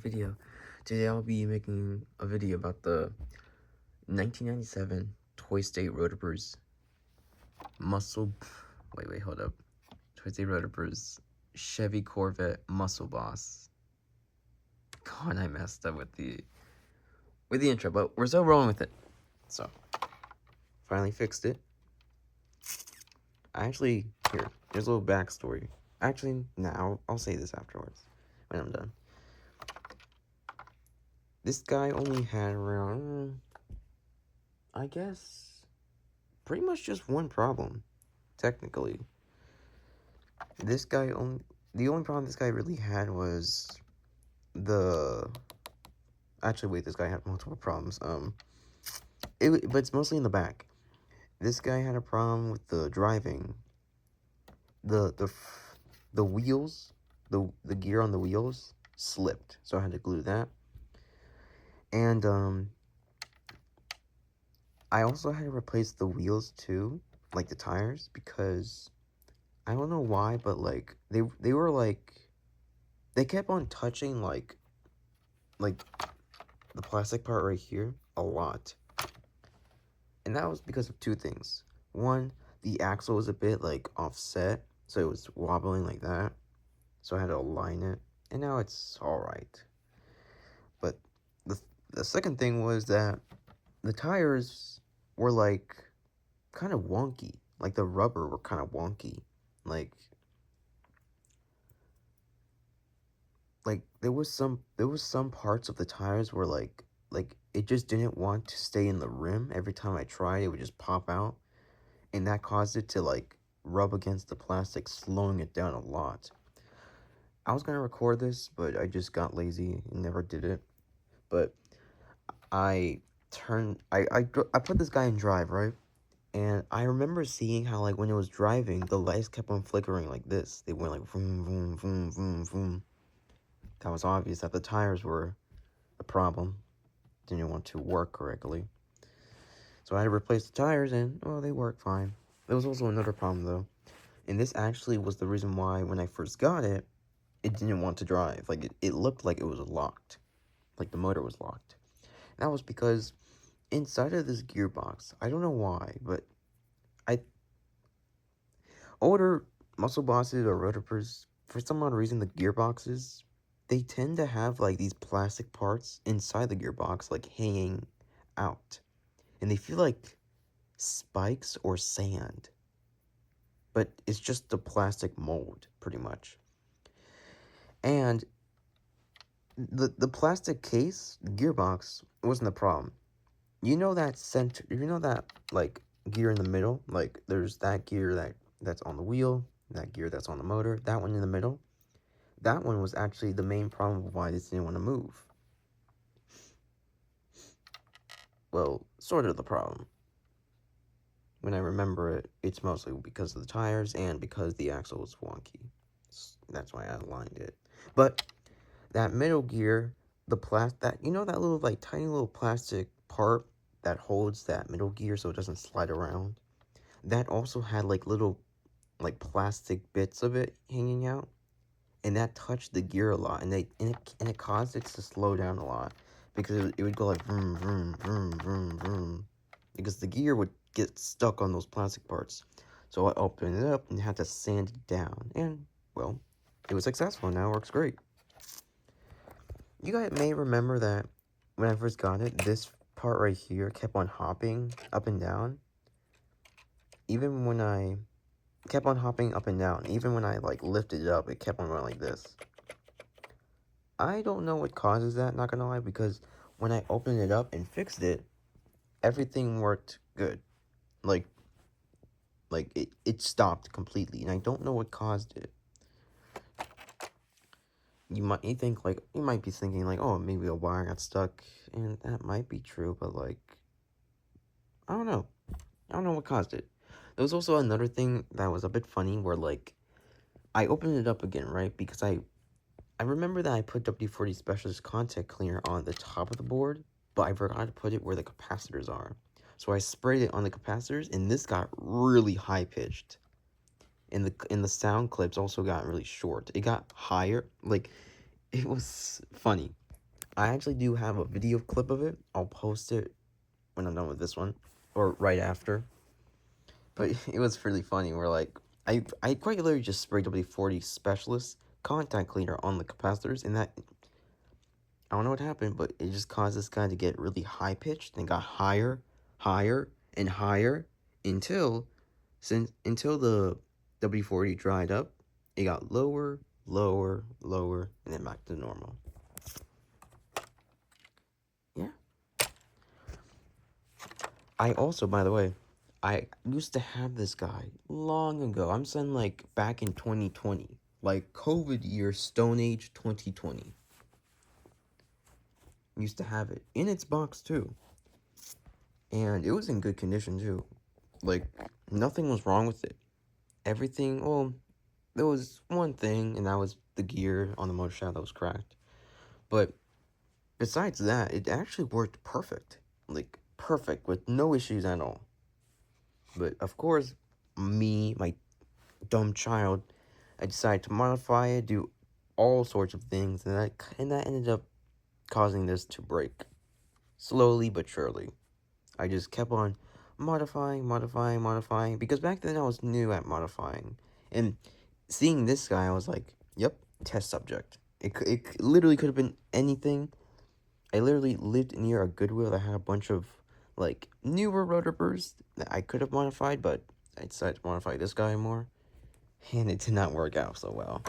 video. Today I'll be making a video about the 1997 Toy State Roadrunners hold up. Toy State Roadrunners Chevy Corvette Muscle Boss. God, I messed up with the intro, but we're still rolling with it. So, finally fixed it. Here's a little backstory. Actually, I'll say this afterwards, when I'm done. This guy only had around, I guess, pretty much just one problem, technically. The only problem this guy really had was this guy had multiple problems. But it's mostly in the back. This guy had a problem with the driving. The wheels, the gear on the wheels slipped, so I had to glue that. And I also had to replace the wheels too, like the tires, because I don't know why, but like they were like, they kept on touching like the plastic part right here a lot. And that was because of two things. One, the axle was a bit like offset, so it was wobbling like that. So I had to align it, and now it's alright. But the second thing was that the tires were like kind of wonky. Like the rubber were kind of wonky. Like there was some parts of the tires where like it just didn't want to stay in the rim. Every time I tried, it would just pop out, and that caused it to like rub against the plastic, slowing it down a lot. I was gonna record this, but I just got lazy and never did it. But I put this guy in drive, right? And I remember seeing how, like, when it was driving, the lights kept on flickering like this. They went like vroom, vroom, vroom, vroom, vroom. That was obvious that the tires were a problem. Didn't want to work correctly. So I had to replace the tires, and, well, they work fine. There was also another problem, though. And this actually was the reason why, when I first got it, it didn't want to drive. Like, it looked like it was locked. Like, the motor was locked. And that was because inside of this gearbox, I don't know why, but older muscle bosses or rotoppers, for some odd reason, the gearboxes, they tend to have like these plastic parts inside the gearbox, like hanging out, and they feel like spikes or sand, but it's just the plastic mold, pretty much. And the plastic case gearbox wasn't the problem. You know that like gear in the middle, like there's that gear that's on the wheel, that gear that's on the motor, that one in the middle. That one was actually the main problem of why this didn't want to move. Well, sort of the problem. When I remember it, it's mostly because of the tires and because the axle was wonky. That's why I aligned it. But that middle gear, that little like tiny little plastic part that holds that middle gear so it doesn't slide around, that also had like little like plastic bits of it hanging out. And that touched the gear a lot, and it caused it to slow down a lot, because it would go like vroom, vroom, vroom, vroom, vroom, because the gear would get stuck on those plastic parts. So I opened it up and had to sand it down, and, well, it was successful, and now it works great. You guys may remember that when I first got it, this part right here kept on hopping up and down. Even when I kept on hopping up and down. Even when I like lifted it up, it kept on going like this. I don't know what causes that, not gonna lie, because when I opened it up and fixed it, everything worked good. Like it stopped completely, and I don't know what caused it. You might be thinking like, oh, maybe a wire got stuck, and that might be true, but like, I don't know what caused it. There was also another thing that was a bit funny, where like I opened it up again, right? Because I remember that I put WD-40 Specialist Contact Cleaner on the top of the board, but I forgot to put it where the capacitors are. So I sprayed it on the capacitors, and this got really high-pitched. And the sound clips also got really short. It got higher. Like, it was funny. I actually do have a video clip of it. I'll post it when I'm done with this one, or right after. But it was really funny. We're like, I quite literally just sprayed WD-40 Specialist contact cleaner on the capacitors, and that, I don't know what happened, but it just caused this guy to get really high pitched and got higher, higher, and higher until the WD-40 dried up. It got lower, lower, lower, and then back to normal. Yeah. I also, by the way, I used to have this guy long ago. I'm saying like back in 2020, like COVID year, Stone Age 2020. Used to have it in its box too, and it was in good condition too. Like nothing was wrong with it. Everything. Well, there was one thing, and that was the gear on the motor shaft that was cracked. But besides that, it actually worked perfect. Like perfect with no issues at all. But of course, me, my dumb child, I decided to modify it, do all sorts of things, and that ended up causing this to break. Slowly but surely. I just kept on modifying, modifying, modifying, because back then I was new at modifying. And seeing this guy, I was like, yep, test subject. It literally could have been anything. I literally lived near a Goodwill that had a bunch of, like, newer rotor bursts that I could have modified, but I decided to modify this guy more. And it did not work out so well.